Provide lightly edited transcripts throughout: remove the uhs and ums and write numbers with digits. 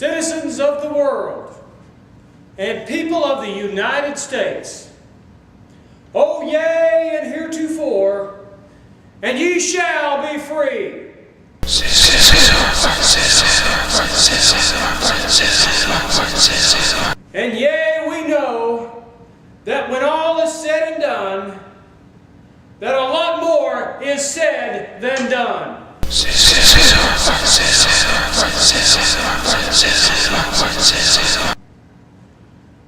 Citizens of the world and people of the United States, O yea, and heretofore, and ye shall be free. And yea, we know that when all is said and done, that a lot more is said than done.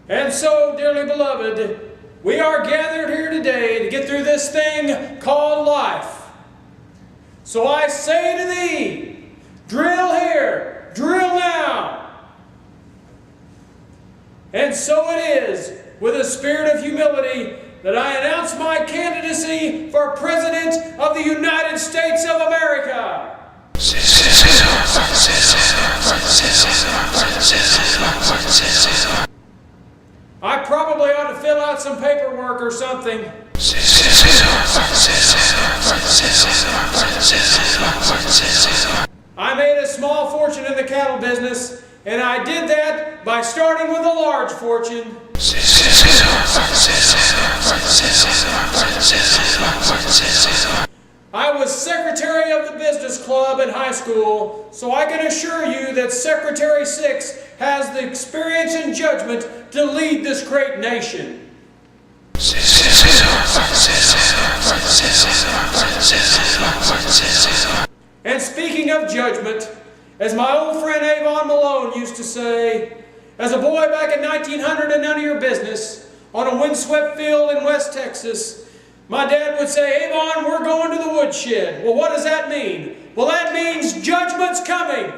And so, dearly beloved, we are gathered here today to get through this thing called life. So I say to thee, drill here, drill now. And so it is, with a spirit of humility, that I announce my candidacy for President of the United States of America. I probably ought to fill out some paperwork or something. I made a small fortune in the cattle business, and I did that by starting with a large fortune. I was secretary of the business club in high school, so I can assure you that Secretary Six has the experience and judgment to lead this great nation. And speaking of judgment, as my old friend Avon Malone used to say, as a boy back in 1900 and none of your business, on a windswept field in West Texas, my dad would say, Avon, we're going to the woodshed. Well, what does that mean? Well, that means judgment's coming.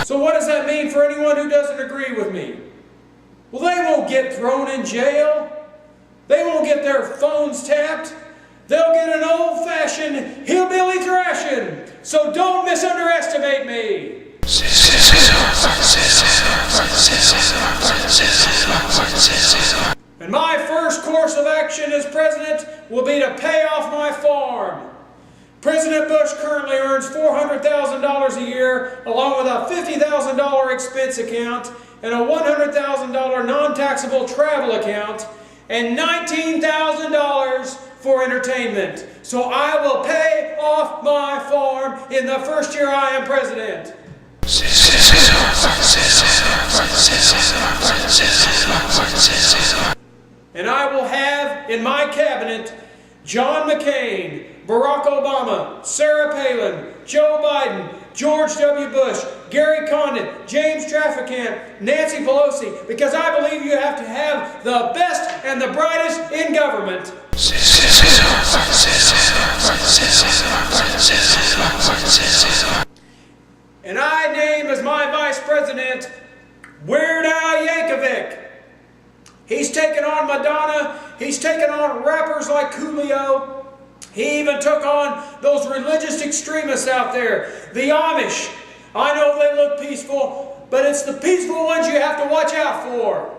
So what does that mean for anyone who doesn't agree with me? Well, they won't get thrown in jail. They won't get their phones tapped. They'll get an old-fashioned hillbilly thrashing. So don't misunderestimate me. And my first course of action as president will be to pay off my farm. President Bush currently earns $400,000 a year, along with a $50,000 expense account and a $100,000 non-taxable travel account, and $19,000 for entertainment. So I will pay off my farm in the first year I am president. And I will have in my cabinet John McCain, Barack Obama, Sarah Palin, Joe Biden, George W. Bush, Gary Condon, James Traficant, Nancy Pelosi, because I believe you have to have the best and the brightest in government. And I name as my vice president Weird Al Yankovic. He's taken on Madonna. He's taken on rappers like Coolio. He even took on those religious extremists out there, the Amish. I know they look peaceful, but it's the peaceful ones you have to watch out for.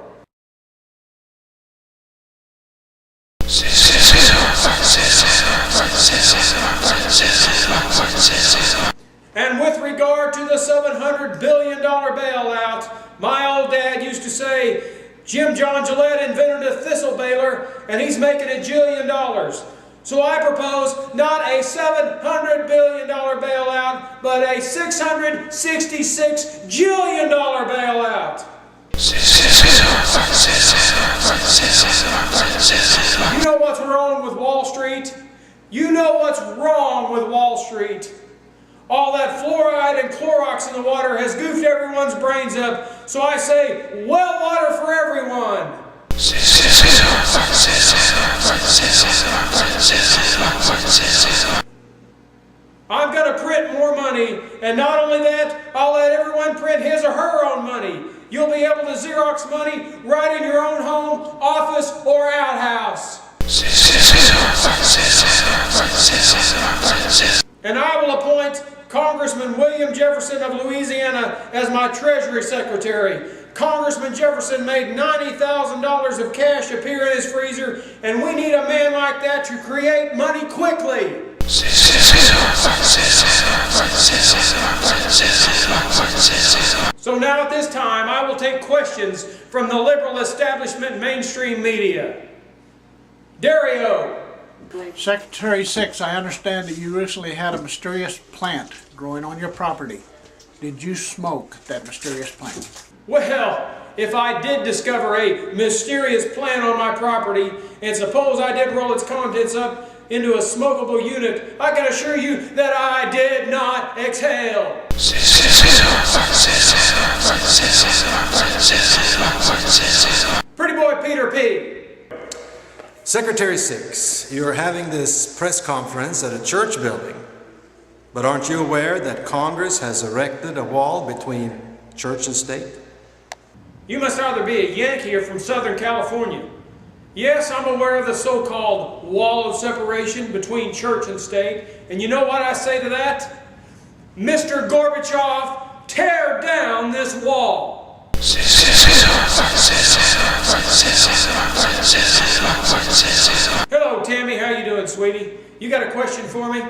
And with regard to the $700 billion bailout, my old dad used to say, Jim John Gillette invented a thistle baler, and he's making $1 jillion. So I propose not a $700 billion bailout, but a $666 jillion bailout. You know what's wrong with Wall Street? You know what's wrong with Wall Street. All that fluoride and Clorox in the water has goofed everyone's brains up. So I say, well water for everyone. I'm going to print more money, and not only that, I'll let everyone print his or her own money. You'll be able to Xerox money right in your own home, office, or outhouse. And I will appoint Congressman William Jefferson of Louisiana as my Treasury Secretary. Congressman Jefferson made $90,000 of cash appear in his freezer, and we need a man like that to create money quickly. So now at this time, I will take questions from the liberal establishment mainstream media. Dario. Secretary 6, I understand that you recently had a mysterious plant growing on your property. Did you smoke that mysterious plant? Well, if I did discover a mysterious plant on my property, and suppose I did roll its contents up into a smokable unit, I can assure you that I did not exhale. Pretty boy Peter P. Secretary 6, you are having this press conference at a church building, but aren't you aware that Congress has erected a wall between church and state? You must either be a Yankee or from Southern California. Yes, I'm aware of the so-called wall of separation between church and state, and you know what I say to that? Mr. Gorbachev, tear down this wall. Hello, Tammy. How you doing, sweetie? You got a question for me?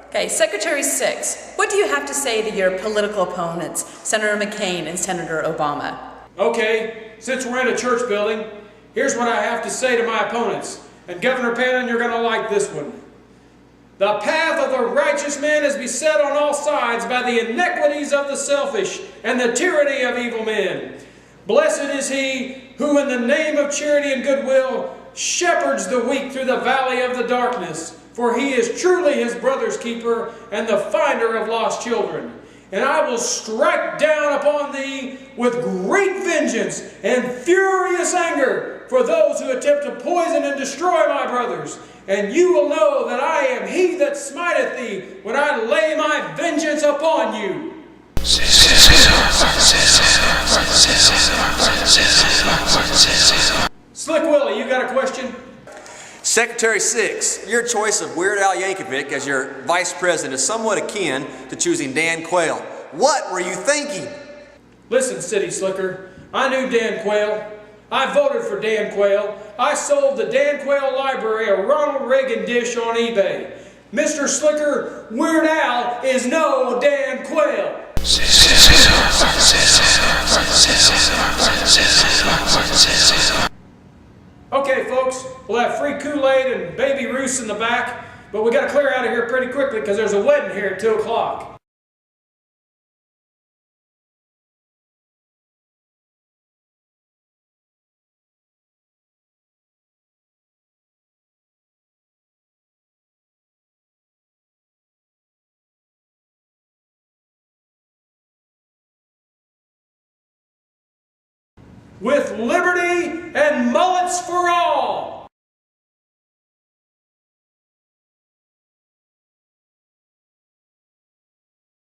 Okay, Secretary 6, what do you have to say to your political opponents, Senator McCain and Senator Obama? Okay, since we're in a church building, here's what I have to say to my opponents. And Governor Palin, you're going to like this one. The path of the righteous man is beset on all sides by the iniquities of the selfish and the tyranny of evil men. Blessed is he who in the name of charity and goodwill shepherds the weak through the valley of the darkness, for he is truly his brother's keeper and the finder of lost children. And I will strike down upon thee with great vengeance and furious anger for those who attempt to poison and destroy my brothers. And you will know that I am he that smiteth thee when I lay my vengeance upon you. Slick Willie, you got a question? Secretary 6, your choice of Weird Al Yankovic as your vice president is somewhat akin to choosing Dan Quayle. What were you thinking? Listen, City Slicker, I knew Dan Quayle. I voted for Dan Quayle. I sold the Dan Quayle Library a Ronald Reagan dish on eBay. Mr. Slicker, Weird Al is no Dan Quayle. Okay, folks, we'll have free Kool-Aid and Baby Ruths in the back, but we got to clear out of here pretty quickly because there's a wedding here at 2 o'clock. With liberty and mullets for all.